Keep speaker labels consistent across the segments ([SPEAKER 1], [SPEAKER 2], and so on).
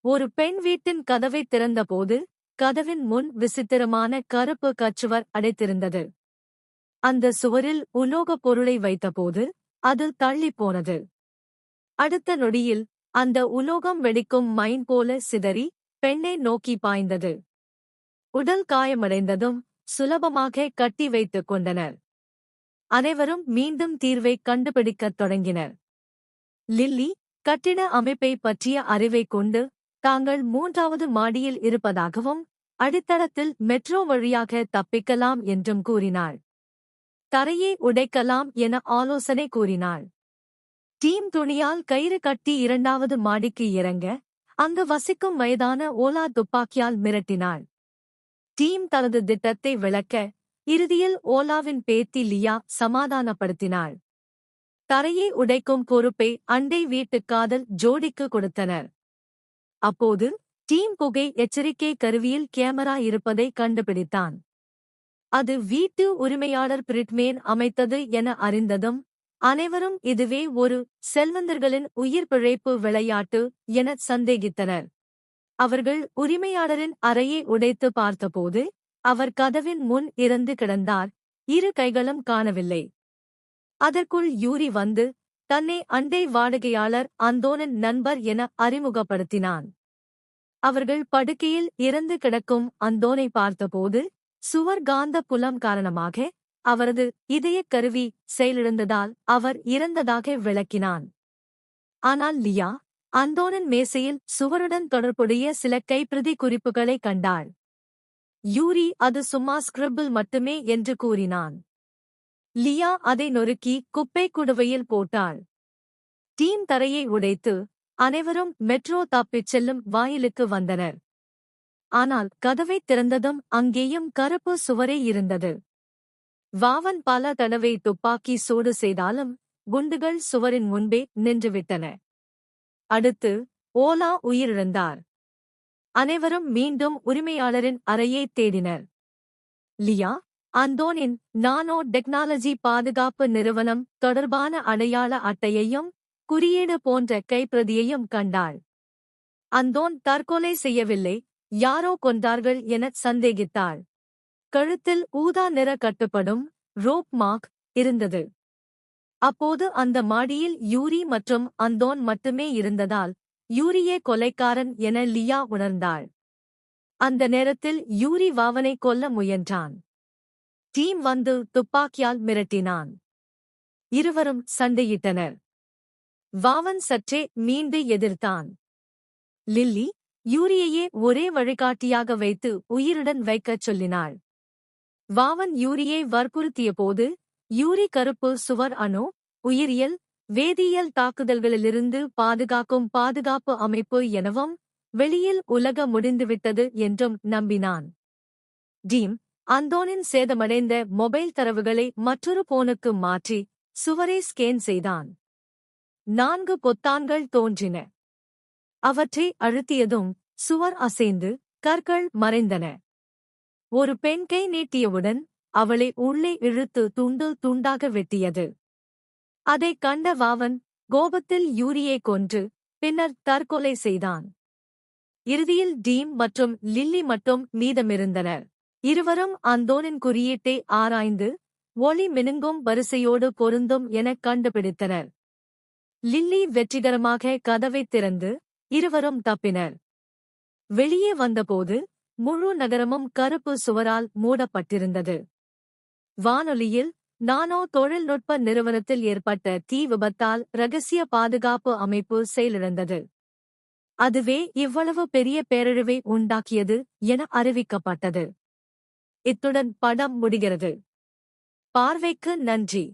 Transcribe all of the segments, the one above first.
[SPEAKER 1] ஒரு பெண் வீட்டின் கதவைத் திறந்தபோது கதவின் முன் விசித்திரமான கருப்பு கச்சுவர் அடைத்திருந்தது. அந்த சுவரில் உலோகப் பொருளை வைத்தபோது அது தள்ளிப் போனது. அடுத்த நொடியில் அந்த உலோகம் வெடிக்கும் மைன் போல சிதறி பெண்ணை நோக்கி பாய்ந்தது. உடல் காயமடைந்ததும் சுலபமாக கட்டி வைத்துக் கொண்டனர். அனைவரும் மீண்டும் தீர்வை கண்டுபிடிக்கத் தொடங்கினர். லில்லி கட்டிட அமைப்பை பற்றிய அறிவைக் கொண்டு தாங்கள் 3வது மாடியில் இருப்பதாகவும் அடித்தளத்தில் மெட்ரோ வழியாக தப்பிக்கலாம் என்றும் கூறினாள். தரையை உடைக்கலாம் என ஆலோசனை கூறினாள். டீம் துணியால் கயிறு கட்டி 2வது மாடிக்கு இறங்க அங்கு வசிக்கும் வயதான ஓலா துப்பாக்கியால் மிரட்டினாள். டீம் தனது திட்டத்தை விளக்க இறுதியில் ஓலாவின் பேத்தி லியா சமாதானப்படுத்தினாள். தரையை உடைக்கும் பொறுப்பை அண்டை வீட்டு காதல் ஜோடிக்கு கொடுத்தனர். அப்போது டீம் புகை எச்சரிக்கை கருவியில் கேமரா இருப்பதை கண்டுபிடித்தான். அது வீட்டு உரிமையாளர் பிரிட்மேன் அமைத்தது என அறிந்ததும் அனைவரும் இதுவே ஒரு செல்வந்தர்களின் உயிர் பிழைப்பு விளையாட்டு என சந்தேகித்தனர். அவர்கள் உரிமையாளரின் அறையை உடைத்து பார்த்தபோது அவர் கதவின் முன் இறந்து கிடந்தார். 2 கைகளும் காணவில்லை. அதற்குள் யூரி வந்து தன்னை அண்டை வாடகையாளர் அந்தோனின் நண்பர் என அறிமுகப்படுத்தினான். அவர்கள் படுக்கையில் இறந்து கிடக்கும் அந்தோனை பார்த்தபோது சுவர் காந்த புலம் காரணமாக அவரது இதயக் கருவி செயலிழந்ததால் அவர் இறந்ததாக விளக்கினான். ஆனால் லியா அந்தோனின் மேசையில் சுவருடன் தொடர்புடைய சில கைப்பிரதி குறிப்புகளை கண்டாள். யூரி அது சும்மா ஸ்கிரிபிள் மட்டுமே என்று கூறினான். லியா அதை நொறுக்கி குப்பைக் குடுவையில் போட்டாள். டீம் தரையை உடைத்து அனைவரும் மெட்ரோ தப்பிச் செல்லும் வாயிலுக்கு வந்தனர். ஆனால் கதவைத் திறந்ததும் அங்கேயும் கருப்பு சுவரே இருந்தது. வாவன் பல தடவை துப்பாக்கி சூடு செய்தாலும் குண்டுகள் சுவரின் முன்பே நின்றுவிட்டன. அடுத்து ஓலா உயிரிழந்தார். அனைவரும் மீண்டும் உரிமையாளரின் அறையைத் தேடினர். லியா அந்தோனின் நானோ டெக்னாலஜி பாதுகாப்பு நிறுவனம் தொடர்பான அடையாள அட்டையையும் குறியீடு போன்ற கைப்பிரதியையும் கண்டாள். அந்தோன் தற்கொலை செய்யவில்லை, யாரோ கொன்றார்கள் என சந்தேகித்தாள். கழுத்தில் ஊதா நிற கட்டுப்படும் ரோப் மார்க் இருந்தது. அப்போது அந்த மாடியில் யூரி மற்றும் அந்தோன் மட்டுமே இருந்ததால் யூரியே கொலைக்காரன் என லியா உணர்ந்தாள். அந்த நேரத்தில் யூரி வாவனை கொல்ல முயன்றான். டீம் வந்து துப்பாக்கியால் மிரட்டினான். இருவரும் சண்டையிட்டனர். வாவன் சற்றே மீண்டு எதிர்த்தான். லில்லி யூரியையே ஒரே வழிகாட்டியாக வைத்து உயிருடன் வைக்கச் சொல்லினாள். வாவன் யூரியை வற்புறுத்தியபோது யூரி கருப்பு சுவர் அணு, உயிரியல், வேதியியல் தாக்குதல்களிலிருந்து பாதுகாக்கும் பாதுகாப்பு அமைப்பு எனவும் வெளியில் உலக முடிந்துவிட்டது என்றும் நம்பினான். டீம் அந்தோனின் சேதமடைந்த மொபைல் தரவுகளை மற்றொரு போனுக்கு மாற்றி சுவரை ஸ்கேன் செய்தான். 4 பொத்தான்கள் தோன்றின. அவற்றை அழுத்தியதும் சுவர் அசைந்து கற்கள் மறைந்தன. ஒரு பெண் கை நீட்டியவுடன் அவளை உள்ளே இழுத்து துண்டு துண்டாக வெட்டியது. அதைக் கண்ட வாவன் கோபத்தில் யூரியை கொன்று பின்னர் தற்கொலை செய்தான். இறுதியில் டீம் மற்றும் லில்லி மட்டும் மீதமிருந்தனர். இருவரும் அந்தோனின் குறியீட்டை ஆராய்ந்து ஒளி மினுங்கும் வரிசையோடு பொருந்தும் எனக் கண்டுபிடித்தனர். லில்லி வெற்றிகரமாக கதவைத் திறந்து இருவரும் தப்பினர். வெளியே வந்தபோது முழு நகரமும் கருப்பு சுவரால் மூடப்பட்டிருந்தது. வானொலியில் நானோ தொழில்நுட்ப நிறுவனத்தில் ஏற்பட்ட தீ விபத்தால் இரகசிய பாதுகாப்பு அமைப்பு செயலிழந்தது. அதுவே இவ்வளவு பெரிய பேரழிவை உண்டாக்கியது என அறிவிக்கப்பட்டது. இத்துடன் படம் முடிகிறது. பார்வைக்கு நன்றி.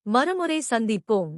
[SPEAKER 1] மறுமுறை சந்திப்போம்.